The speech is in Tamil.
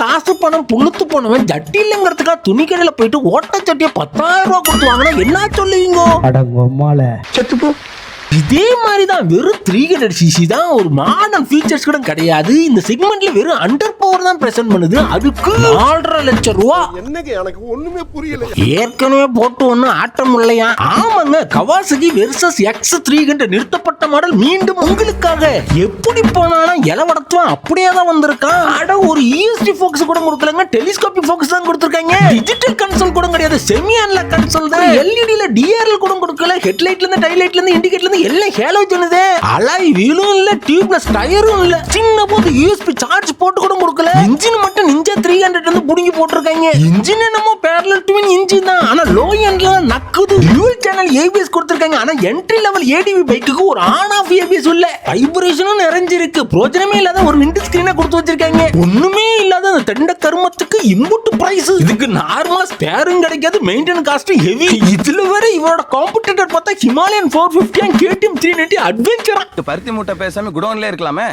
காசு பணம் புழுத்து போனவன் ஜட்டி இல்லைங்கிறதுக்காக துணி கடையில போயிட்டு ஓட்ட சட்டியை 10,000 ரூபாய் கொடுத்து வாங்கினா என்ன சொல்லுவீங்க? செத்துப்போ. இதே மாதிரி தான் வெறும் 300cc தான், ஒரு மாடர்ன் ஃபீச்சர்ஸ் கூட கிடையாது. இந்த செக்மெண்ட்ல வெறும் அண்டர் பவர் தான் பிரசன்ட் பண்ணுது. அதுக்கு 4.5 லட்சம் ரூபா. என்னங்க எனக்கு ஒண்ணுமே புரியல. ஏற்கனவே போட்டு ஒன்னும் ஆட்டம் இல்லையா? ஆமாங்க, கவாசகி வெர்சஸ் X300 நிறுத்தப்பட்ட மாடல் மீண்டும் உங்களுக்காக. எப்படி போனாலும் இலவடத்துவம் அப்படியே தான் வந்திருக்கான். அட ஒரு ESD ஃபோக்கஸ் கூட கொடுக்கலங்க, டெலிஸ்கோபிக் ஃபோக்கஸ் தான் கொடுத்திருக்காங்க. டிஜிட்டல் கன்சோல் கூட கிடையாது, செமி அனலாக் கன்சோல் தான். LEDல DRL கூட கொடுக்கல, ஹெட்லைட்ல இருந்து டைலைட்ல இருந்து இண்டிகேட்டர்ல இருந்து எல்லாம் ஹேலோஜனுதே. அலாய் வீலும் இல்ல, டியூப்லெஸ் டயரும் இல்ல. சின்ன போது USB சார்ஜ் போட்டு கூட கொடுக்கல. இன்ஜின் மட்டும் நிஞ்சா 300 வந்து புடிங்கி போட்டுருக்காங்க. இன்ஜின் என்னமோ parallel twin இன்ஜின் தான், ஆனா லோ எண்ட்ல நக்குது. டியூல் சேனல் ABS கொடுத்திருக்காங்க, ஆனா என்ட்ரி லெவல் ADV பைக்குக்கு ஒரு ஆன் ஆஃப் ABS இல்ல. வைப்ரேஷனும் நிறைஞ்சிருக்கு. பிரயோஜனமே இல்லாத ஒரு விண்ட் ஸ்கிரீனை கொடுத்து வச்சிருக்காங்க. ஒண்ணுமே இல்லாத அந்த தண்ட கருமத்துக்கு இம்புட் பிரைஸ். இதுக்கு நார்மலா ஸ்பேரும் கிடைக்காது, மெயின்டெனன்ஸ் காஸ்ட் ஹெவி. இதுல வேற இவரோட காம்படிட்டர் பார்த்தா ஹிமாலயன் 450 KTM 390 அட்வென்ச்சரா. பருத்தி மூட்டை பேசாம குடோன்ல இருக்கலாமே.